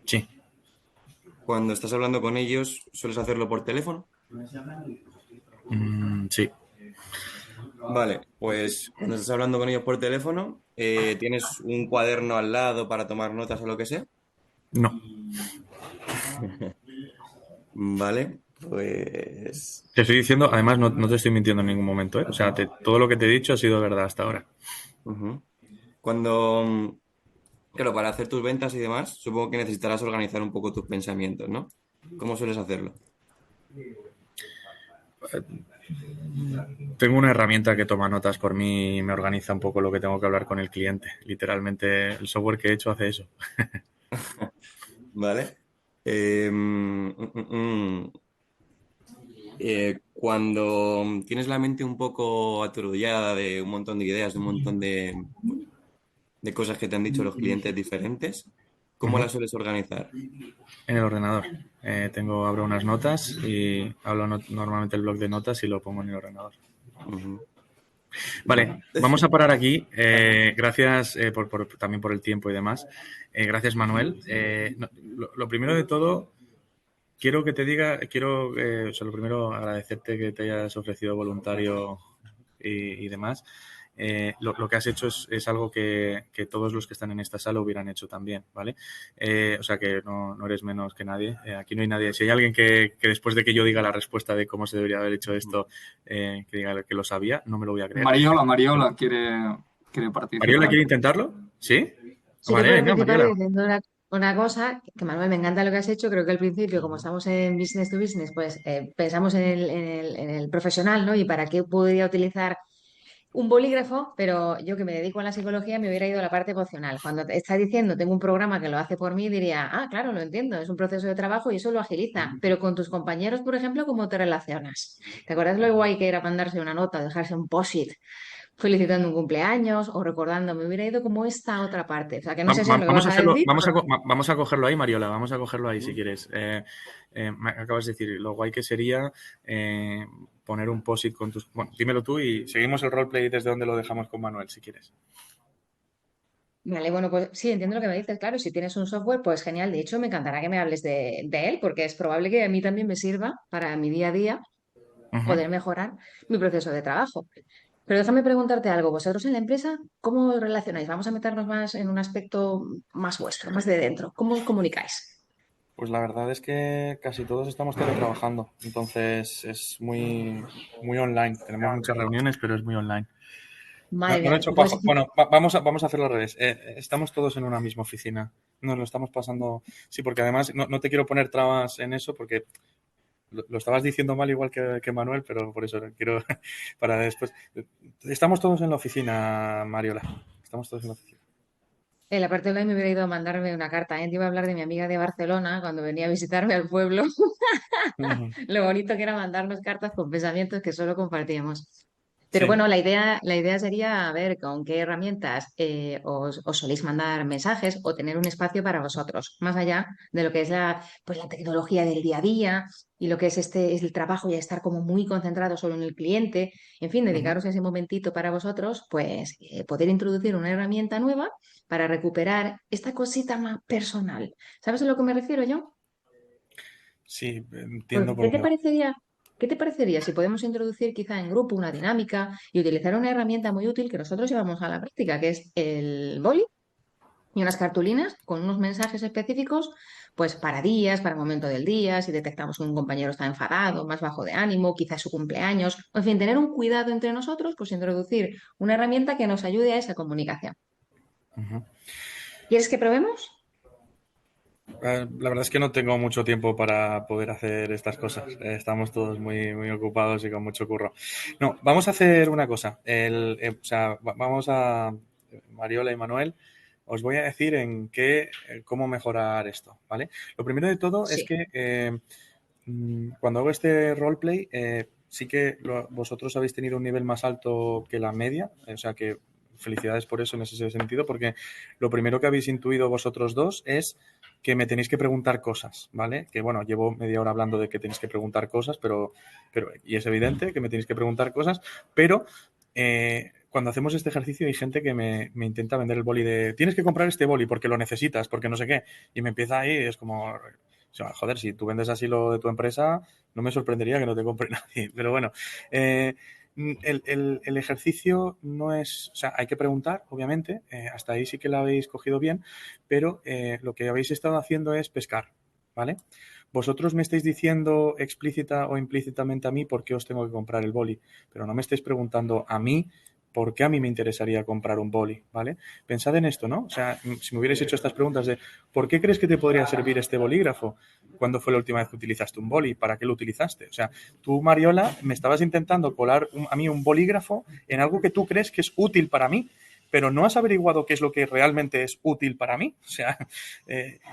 Sí. Cuando estás hablando con ellos, ¿sueles hacerlo por teléfono? Sí. Vale, pues cuando estás hablando con ellos por teléfono, ¿tienes un cuaderno al lado para tomar notas o lo que sea? No. Vale, pues... Te estoy diciendo, además no te estoy mintiendo en ningún momento, ¿eh? O sea, todo lo que te he dicho ha sido verdad hasta ahora. Ujú. Cuando, claro, para hacer tus ventas y demás, supongo que necesitarás organizar un poco tus pensamientos, ¿no? ¿Cómo sueles hacerlo? Tengo una herramienta que toma notas por mí y me organiza un poco lo que tengo que hablar con el cliente. Literalmente, el software que he hecho hace eso. ¿Vale? Cuando tienes la mente un poco aturullada de un montón de ideas, de un montón de cosas que te han dicho los clientes diferentes, ¿cómo las sueles organizar? En el ordenador. Abro unas notas y hablo normalmente el bloc de notas y lo pongo en el ordenador. Ujú. Vale, vamos a parar aquí. Gracias también por el tiempo y demás. Gracias, Manuel. Lo primero de todo, quiero que te diga, o sea, lo primero, agradecerte que te hayas ofrecido voluntario y demás. Lo que has hecho es algo que todos los que están en esta sala hubieran hecho también, ¿vale? O sea que no eres menos que nadie. Aquí no hay nadie. Si hay alguien que después de que yo diga la respuesta de cómo se debería haber hecho esto, que diga que lo sabía, no me lo voy a creer. Mariola quiere ¿Mariola participar. quiere intentarlo? ¿Sí? Sí que Vale, puedo venga, participar Mariola. diciendo una cosa, que Manuel, me encanta lo que has hecho. Creo que al principio, como estamos en business to business, pues pensamos en el profesional, ¿no? Y para qué podría utilizar un bolígrafo, pero yo que me dedico a la psicología me hubiera ido a la parte emocional. Cuando te está diciendo, tengo un programa que lo hace por mí, diría, ah, claro, lo entiendo, es un proceso de trabajo y eso lo agiliza. Pero con tus compañeros, por ejemplo, ¿cómo te relacionas? ¿Te acuerdas lo guay que era mandarse una nota, dejarse un post-it felicitando un cumpleaños o recordando? Me hubiera ido como esta otra parte. O sea, que no sé si es lo que Vamos vas a a hacerlo, decir. vamos a cogerlo ahí, Mariola, vamos a cogerlo ahí si quieres. Me acabas de decir lo guay que sería poner un post-it con tus... Bueno, dímelo tú y seguimos el roleplay desde donde lo dejamos con Manuel, si quieres. Vale, bueno, pues sí, entiendo lo que me dices, claro, si tienes un software, pues genial, de hecho me encantará que me hables de él, porque es probable que a mí también me sirva para mi día a día Ujú. poder mejorar mi proceso de trabajo. Pero déjame preguntarte algo, vosotros en la empresa, ¿cómo os relacionáis? Vamos a meternos más en un aspecto más vuestro, más de dentro. ¿Cómo os comunicáis? Pues la verdad es que casi todos estamos teletrabajando, entonces es muy online. Tenemos muchas reuniones, pero es muy online. No, Madre no lo he mía, hecho pues cuajo. Bueno, vamos a hacerlo al revés. Estamos todos en una misma oficina. Nos lo estamos pasando. Sí, porque además no te quiero poner trabas en eso porque lo estabas diciendo mal igual que Manuel, pero por eso quiero para después. Estamos todos en la oficina, Mariola. Estamos todos en la oficina. la parte online me hubiera ido a mandarme una carta, ¿eh? Te iba a hablar de mi amiga de Barcelona cuando venía a visitarme al pueblo. Ujú, Lo bonito que era mandarnos cartas con pensamientos que solo compartíamos. Pero sí. bueno, la idea sería ver con qué herramientas os soléis mandar mensajes o tener un espacio para vosotros, más allá de lo que es pues la tecnología del día a día y lo que es el trabajo y estar como muy concentrado solo en el cliente. En fin, Ujú. dedicaros ese momentito para vosotros, pues poder introducir una herramienta nueva para recuperar esta cosita más personal. ¿Sabes a lo que me refiero yo? Sí, Pues, entiendo por dónde va. qué te parecería si podemos introducir quizá en grupo una dinámica y utilizar una herramienta muy útil que nosotros llevamos a la práctica, que es el boli y unas cartulinas con unos mensajes específicos, pues para días, para momento del día, si detectamos que un compañero está enfadado, más bajo de ánimo, quizás su cumpleaños, o en fin, tener un cuidado entre nosotros, pues introducir una herramienta que nos ayude a esa comunicación. Ujú. ¿Quieres que probemos? La verdad es que no tengo mucho tiempo para poder hacer estas cosas. Estamos todos muy ocupados y con mucho curro. No, vamos a hacer una cosa. O sea, vamos a Mariola y Manuel. Os voy a decir cómo mejorar esto, ¿vale? Lo primero de todo es Sí. que cuando hago este roleplay, sí que vosotros habéis tenido un nivel más alto que la media, o sea que felicidades por eso en ese sentido, porque lo primero que habéis intuido vosotros dos es que me tenéis que preguntar cosas, ¿vale? Que bueno, llevo media hora hablando de que tenéis que preguntar cosas, y es evidente que me tenéis que preguntar cosas, pero cuando hacemos este ejercicio hay gente que me intenta vender el boli de tienes que comprar este boli porque lo necesitas, porque no sé qué, y me empieza ahí, es como, o sea, joder, si tú vendes así lo de tu empresa, no me sorprendería que no te compre nadie, pero bueno, eh, el ejercicio no es, o sea, hay que preguntar, obviamente, hasta ahí sí que lo habéis cogido bien, pero lo que habéis estado haciendo es pescar, ¿vale? Vosotros me estáis diciendo explícita o implícitamente a mí por qué os tengo que comprar el boli, pero no me estáis preguntando a mí por qué a mí me interesaría comprar un boli, ¿vale? Pensad en esto, ¿no? O sea, si me hubierais hecho estas preguntas de ¿por qué crees que te podría servir este bolígrafo? ¿Cuándo fue la última vez que utilizaste un boli? ¿Para qué lo utilizaste? O sea, tú, Mariola, me estabas intentando colar a mí un bolígrafo en algo que tú crees que es útil para mí, pero no has averiguado qué es lo que realmente es útil para mí. O sea,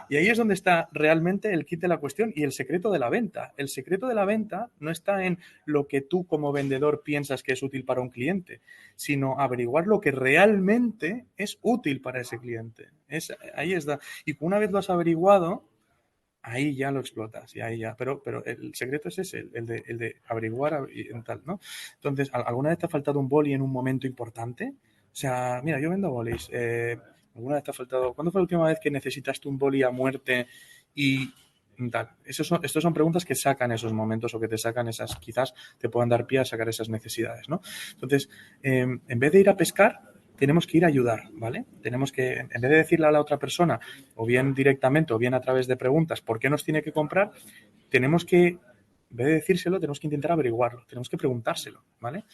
y ahí es donde está realmente el kit de la cuestión y el secreto de la venta. El secreto de la venta no está en lo que tú como vendedor piensas que es útil para un cliente, sino averiguar lo que realmente es útil para ese cliente. Ahí está. Y una vez lo has averiguado, ahí ya lo explotas y ahí ya. Pero el secreto es ese, el de averiguar y tal, ¿no? Entonces, ¿alguna vez te ha faltado un boli en un momento importante? O sea, mira, yo vendo bolis. ¿Alguna vez te ha faltado? ¿Cuándo fue la última vez que necesitaste un boli a muerte y tal? Estos son preguntas que sacan esos momentos o que te sacan esas, quizás te puedan dar pie a sacar esas necesidades, ¿no? Entonces, en vez de ir a pescar, tenemos que ir a ayudar, ¿vale? Tenemos que, en vez de decirle a la otra persona, o bien directamente o bien a través de preguntas, ¿por qué nos tiene que comprar? Tenemos que, en vez de decírselo, tenemos que intentar averiguarlo, tenemos que preguntárselo, ¿vale?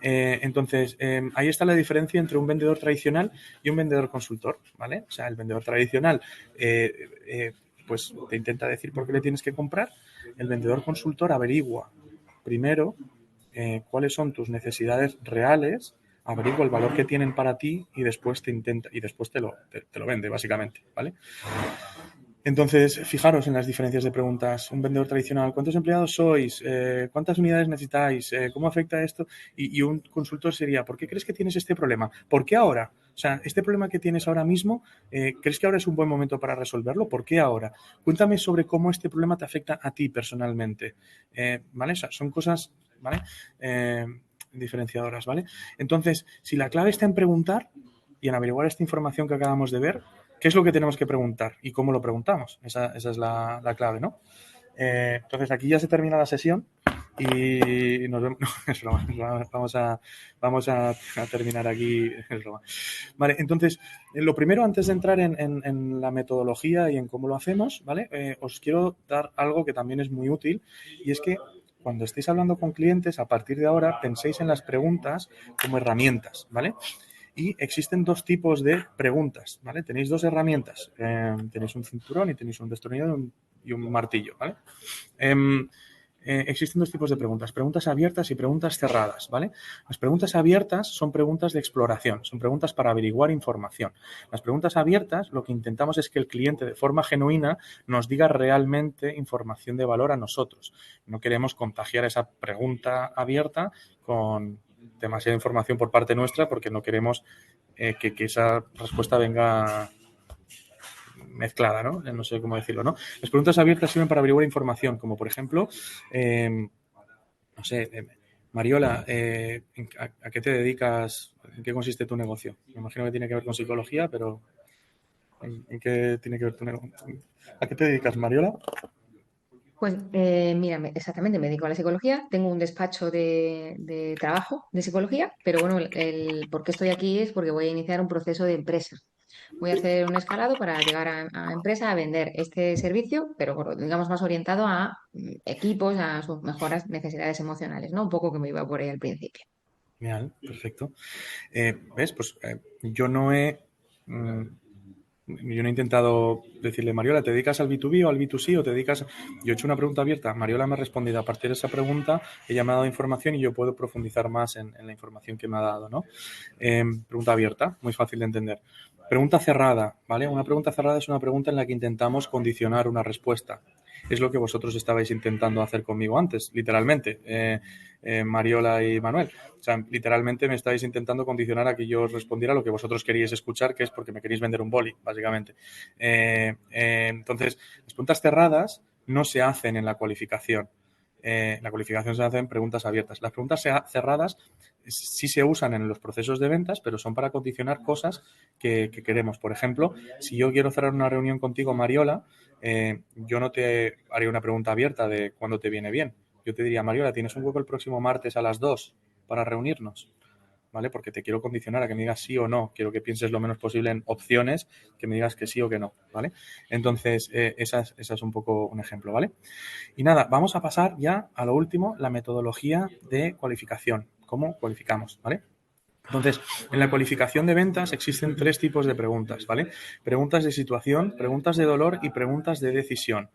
Entonces, ahí está la diferencia entre un vendedor tradicional y un vendedor consultor, ¿vale? O sea, el vendedor tradicional, pues te intenta decir por qué le tienes que comprar. El vendedor consultor averigua primero cuáles son tus necesidades reales, averigua el valor que tienen para ti y después te lo vende, básicamente, ¿vale? Entonces, fijaros en las diferencias de preguntas. Un vendedor tradicional, ¿cuántos empleados sois? ¿Cuántas unidades necesitáis? ¿Cómo afecta esto? Y un consultor sería, ¿por qué crees que tienes este problema? ¿Por qué ahora? O sea, este problema que tienes ahora mismo, ¿crees que ahora es un buen momento para resolverlo? ¿Por qué ahora? Cuéntame sobre cómo este problema te afecta a ti personalmente. ¿Vale? O sea, son cosas, ¿vale? Diferenciadoras, ¿vale? Entonces, si la clave está en preguntar, y en averiguar esta información que acabamos de ver, ¿qué es lo que tenemos que preguntar y cómo lo preguntamos? Esa es la clave, ¿no? Entonces, aquí ya se termina la sesión y nos vemos. No, es broma, es broma. Vamos a terminar aquí. Es broma. Vale, entonces, lo primero, antes de entrar en la metodología y en cómo lo hacemos, ¿vale? Os quiero dar algo que también es muy útil, y es que cuando estéis hablando con clientes, a partir de ahora, penséis en las preguntas como herramientas, ¿vale? Y existen dos tipos de preguntas, ¿vale? Tenéis dos herramientas. Tenéis un cinturón y tenéis un destornillador y un martillo, ¿vale? Existen dos tipos de preguntas, preguntas abiertas y preguntas cerradas, ¿vale? Las preguntas abiertas son preguntas de exploración, son preguntas para averiguar información. Las preguntas abiertas, lo que intentamos es que el cliente de forma genuina nos diga realmente información de valor a nosotros. No queremos contagiar esa pregunta abierta con demasiada información por parte nuestra, porque no queremos que esa respuesta venga mezclada, ¿no? No sé cómo decirlo, ¿no? Las preguntas abiertas sirven para averiguar información, como por ejemplo, no sé, Mariola, ¿a qué te dedicas? ¿En qué consiste tu negocio? Me imagino que tiene que ver con psicología, pero ¿en qué tiene que ver tu negocio? ¿A qué te dedicas, Mariola? Pues mira, exactamente, me dedico a la psicología, tengo un despacho de trabajo de psicología, pero bueno, el por qué estoy aquí es porque voy a iniciar un proceso de empresa. Voy a hacer un escalado para llegar a empresa a vender este servicio, pero digamos más orientado a equipos, a sus mejoras necesidades emocionales, ¿no? Un poco que me iba por ahí al principio. Genial, perfecto. ¿Ves? Pues yo no he intentado decirle, Mariola, ¿te dedicas al B2B o al B2C o te dedicas? Yo he hecho una pregunta abierta, Mariola me ha respondido. A partir de esa pregunta, ella me ha dado información y yo puedo profundizar más en la información que me ha dado, ¿no? Pregunta abierta, muy fácil de entender. Pregunta cerrada, ¿vale? Una pregunta cerrada es una pregunta en la que intentamos condicionar una respuesta. Es lo que vosotros estabais intentando hacer conmigo antes, literalmente, Mariola y Manuel. O sea, literalmente me estáis intentando condicionar a que yo os respondiera lo que vosotros queríais escuchar, que es porque me queréis vender un boli, básicamente. Entonces, las preguntas cerradas no se hacen en la cualificación. La cualificación se hace en preguntas abiertas. Las preguntas cerradas sí se usan en los procesos de ventas, pero son para condicionar cosas que queremos. Por ejemplo, si yo quiero cerrar una reunión contigo, Mariola, yo no te haría una pregunta abierta de cuándo te viene bien. Yo te diría, Mariola, ¿tienes un hueco el próximo martes a las 2 para reunirnos? ¿Vale? Porque te quiero condicionar a que me digas sí o no. Quiero que pienses lo menos posible en opciones, que me digas que sí o que no, ¿vale? Entonces, esa es un poco un ejemplo, ¿vale? Y nada, vamos a pasar ya a lo último, la metodología de cualificación. ¿Cómo cualificamos, ¿vale? Entonces, en la cualificación de ventas existen tres tipos de preguntas, ¿vale? Preguntas de situación, preguntas de dolor y preguntas de decisión.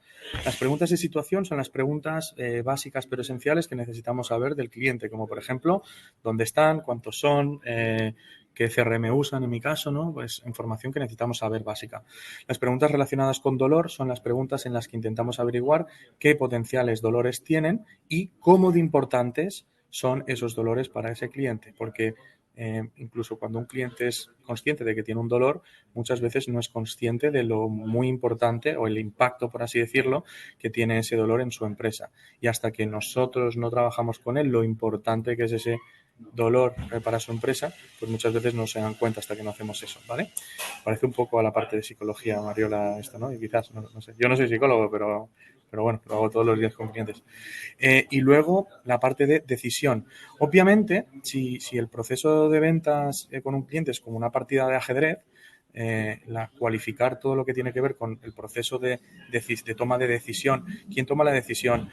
Las preguntas de situación son las preguntas básicas pero esenciales que necesitamos saber del cliente, como por ejemplo, ¿dónde están? ¿Cuántos son? ¿Qué CRM usan en mi caso? ¿No? Pues información que necesitamos saber básica. Las preguntas relacionadas con dolor son las preguntas en las que intentamos averiguar qué potenciales dolores tienen y cómo de importantes son esos dolores para ese cliente, porque incluso cuando un cliente es consciente de que tiene un dolor, muchas veces no es consciente de lo muy importante o el impacto, por así decirlo, que tiene ese dolor en su empresa. Y hasta que nosotros no trabajamos con él, lo importante que es ese dolor para su empresa, pues muchas veces no se dan cuenta hasta que no hacemos eso, ¿vale? Parece un poco a la parte de psicología, Mariola, esto, ¿no? Y quizás, no sé, yo no soy psicólogo, pero bueno, lo hago todos los días con clientes. Y luego la parte de decisión. Obviamente, si el proceso de ventas con un cliente es como una partida de ajedrez, cualificar todo lo que tiene que ver con el proceso de toma de decisión, quién toma la decisión,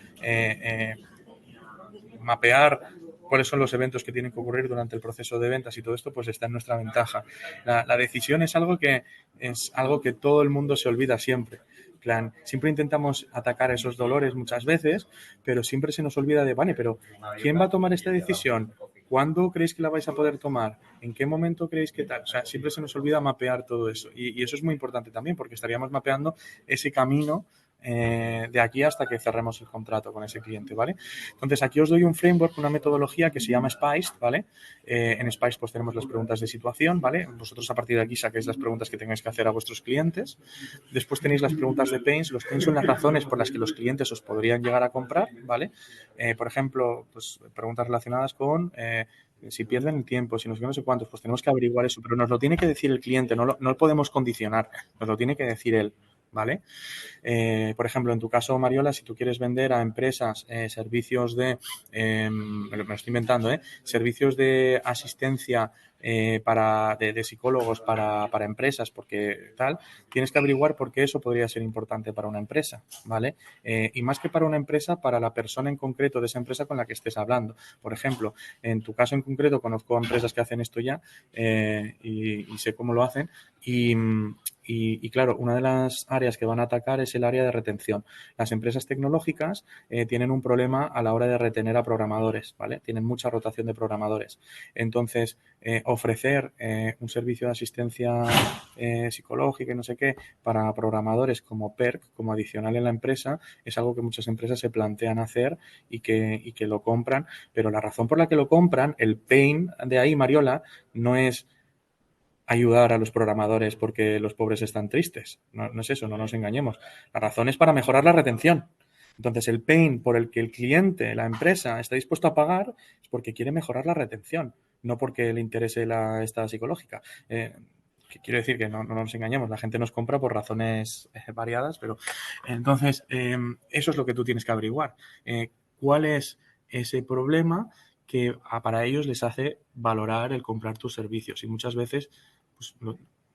mapear cuáles son los eventos que tienen que ocurrir durante el proceso de ventas y todo esto, pues está en nuestra ventaja. La decisión es algo que todo el mundo se olvida siempre. Plan, siempre intentamos atacar esos dolores muchas veces, pero siempre se nos olvida de, vale, pero ¿quién va a tomar esta decisión? ¿Cuándo creéis que la vais a poder tomar? ¿En qué momento creéis que tal? O sea, siempre se nos olvida mapear todo eso. Y eso es muy importante también, porque estaríamos mapeando ese camino de aquí hasta que cerremos el contrato con ese cliente, ¿vale? Entonces, aquí os doy un framework, una metodología que se llama SPICE, ¿vale? En SPICE pues tenemos las preguntas de situación, ¿vale? Vosotros a partir de aquí saquéis las preguntas que tengáis que hacer a vuestros clientes. Después tenéis las preguntas de pains. Los pains son las razones por las que los clientes os podrían llegar a comprar, ¿vale? Por ejemplo, pues preguntas relacionadas con si pierden el tiempo, si no sé qué, no sé cuántos, pues tenemos que averiguar eso, pero nos lo tiene que decir el cliente, no lo podemos condicionar, nos lo tiene que decir él, ¿vale? Por ejemplo, en tu caso, Mariola, si tú quieres vender a empresas servicios de, me lo estoy inventando, servicios de asistencia de psicólogos para empresas, porque tal, tienes que averiguar por qué eso podría ser importante para una empresa, ¿vale? Y más que para una empresa, para la persona en concreto de esa empresa con la que estés hablando. Por ejemplo, en tu caso en concreto, conozco empresas que hacen esto ya y sé cómo lo hacen y claro, una de las áreas que van a atacar es el área de retención. Las empresas tecnológicas tienen un problema a la hora de retener a programadores, ¿vale? Tienen mucha rotación de programadores. Entonces, ofrecer un servicio de asistencia psicológica y no sé qué para programadores como perk, como adicional en la empresa, es algo que muchas empresas se plantean hacer y que lo compran. Pero la razón por la que lo compran, el pain de ahí, Mariola, no es ayudar a los programadores porque los pobres están tristes. No es eso, no nos engañemos. La razón es para mejorar la retención. Entonces, el pain por el que el cliente, la empresa, está dispuesto a pagar es porque quiere mejorar la retención, no porque le interese esta psicológica. Que quiero decir que no nos engañemos, la gente nos compra por razones variadas, pero entonces eso es lo que tú tienes que averiguar. ¿Cuál es ese problema que para ellos les hace valorar el comprar tus servicios? Y muchas veces pues,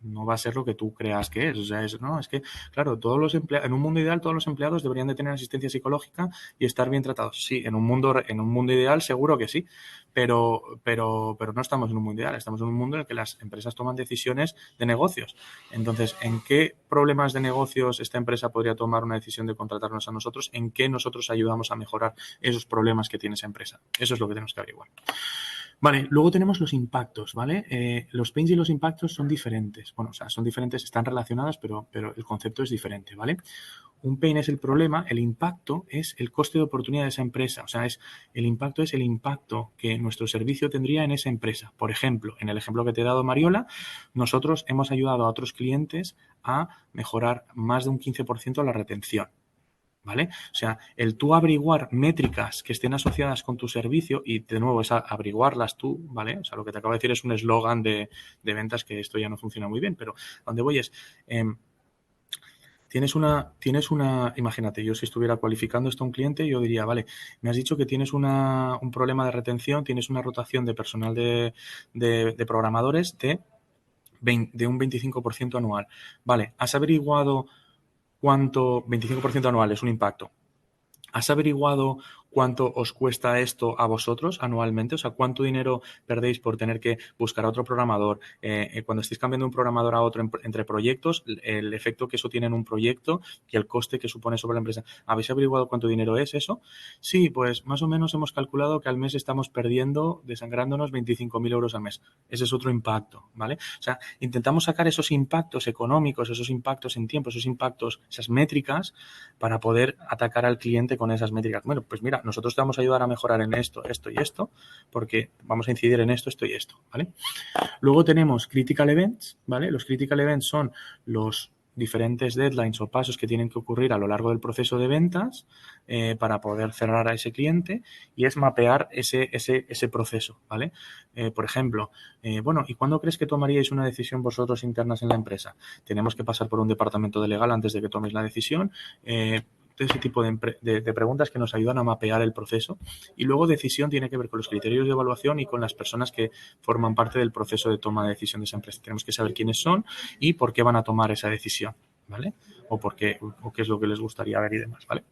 no va a ser lo que tú creas que es. O sea, es que, claro, en un mundo ideal todos los empleados deberían de tener asistencia psicológica y estar bien tratados. Sí, en un mundo ideal seguro que sí, pero no estamos en un mundo ideal, estamos en un mundo en el que las empresas toman decisiones de negocios. Entonces, ¿en qué problemas de negocios esta empresa podría tomar una decisión de contratarnos a nosotros? ¿En qué nosotros ayudamos a mejorar esos problemas que tiene esa empresa? Eso es lo que tenemos que averiguar. Vale, luego tenemos los impactos, ¿vale? Los pains y los impactos son diferentes. Bueno, o sea, son diferentes, están relacionadas, pero el concepto es diferente, ¿vale? Un pain es el problema, el impacto es el coste de oportunidad de esa empresa. O sea, el impacto es el impacto que nuestro servicio tendría en esa empresa. Por ejemplo, en el ejemplo que te he dado, Mariola, nosotros hemos ayudado a otros clientes a mejorar más de un 15% la retención. ¿Vale? O sea, el tú averiguar métricas que estén asociadas con tu servicio y de nuevo es averiguarlas tú, ¿vale? O sea, lo que te acabo de decir es un eslogan de ventas que esto ya no funciona muy bien, pero donde voy es, tienes una, imagínate, yo si estuviera cualificando esto a un cliente, yo diría, vale, me has dicho que tienes un problema de retención, tienes una rotación de personal de programadores de un 25% anual. Vale, ¿has averiguado cuánto? 25% anual es un impacto. ¿Has averiguado cuánto os cuesta esto a vosotros anualmente? O sea, ¿cuánto dinero perdéis por tener que buscar a otro programador? Cuando estéis cambiando un programador a otro entre proyectos, el efecto que eso tiene en un proyecto y el coste que supone sobre la empresa. ¿Habéis averiguado cuánto dinero es eso? Sí, pues más o menos hemos calculado que al mes estamos perdiendo, desangrándonos 25.000 euros al mes. Ese es otro impacto, ¿vale? O sea, intentamos sacar esos impactos económicos, esos impactos en tiempo, esos impactos, esas métricas para poder atacar al cliente con esas métricas. Bueno, pues mira, nosotros te vamos a ayudar a mejorar en esto, esto y esto, porque vamos a incidir en esto, esto y esto, ¿vale? Luego tenemos critical events, ¿vale? Los critical events son los diferentes deadlines o pasos que tienen que ocurrir a lo largo del proceso de ventas para poder cerrar a ese cliente y es mapear ese proceso, ¿vale? Por ejemplo, bueno, ¿y cuándo crees que tomaríais una decisión vosotros internas en la empresa? Tenemos que pasar por un departamento de legal antes de que toméis la decisión. Ese tipo de preguntas que nos ayudan a mapear el proceso. Y luego decisión tiene que ver con los criterios de evaluación y con las personas que forman parte del proceso de toma de decisión de esa empresa. Tenemos que saber quiénes son y por qué van a tomar esa decisión, ¿vale? O qué es lo que les gustaría ver y demás, ¿vale?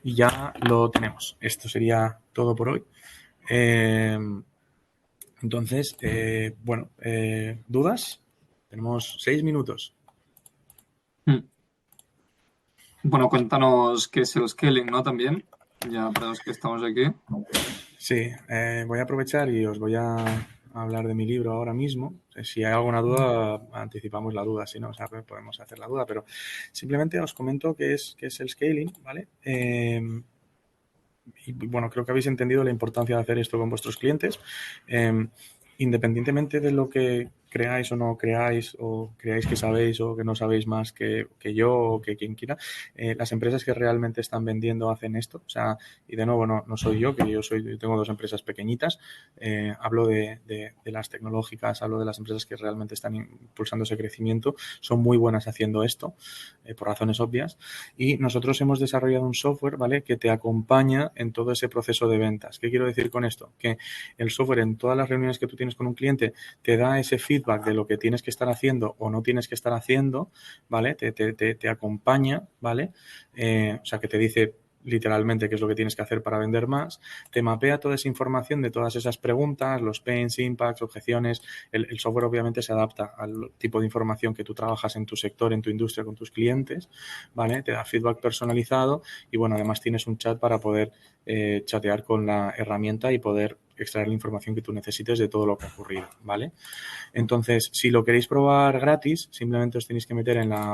Y ya lo tenemos. Esto sería todo por hoy. Entonces, bueno, ¿dudas? Tenemos 6 minutos. Bueno, cuéntanos qué es el scaling, ¿no? También, ya para los que estamos aquí. Sí, voy a aprovechar y os voy a hablar de mi libro ahora mismo. Si hay alguna duda, anticipamos la duda, si no, o sea, podemos hacer la duda, pero simplemente os comento qué es el scaling, ¿vale? Y bueno, creo que habéis entendido la importancia de hacer esto con vuestros clientes. Independientemente de lo que creáis o no creáis, o creáis que sabéis o que no sabéis más que yo o que quien quiera, las empresas que realmente están vendiendo hacen esto. O sea, y de nuevo, no soy yo, que yo tengo 2 empresas pequeñitas. Hablo de las tecnológicas, hablo de las empresas que realmente están impulsando ese crecimiento. Son muy buenas haciendo esto, por razones obvias. Y nosotros hemos desarrollado un software, ¿vale?, que te acompaña en todo ese proceso de ventas. ¿Qué quiero decir con esto? Que el software, en todas las reuniones que tú tienes con un cliente, te da ese feedback de lo que tienes que estar haciendo o no tienes que estar haciendo, ¿vale? Te acompaña, ¿vale? O sea, que te dice literalmente qué es lo que tienes que hacer para vender más, te mapea toda esa información de todas esas preguntas, los pains, impacts, objeciones. El software obviamente se adapta al tipo de información que tú trabajas en tu sector, en tu industria, con tus clientes, ¿vale? Te da feedback personalizado y, bueno, además tienes un chat para poder chatear con la herramienta y poder extraer la información que tú necesites de todo lo que ha ocurrido, ¿vale? Entonces, si lo queréis probar gratis, simplemente os tenéis que meter en la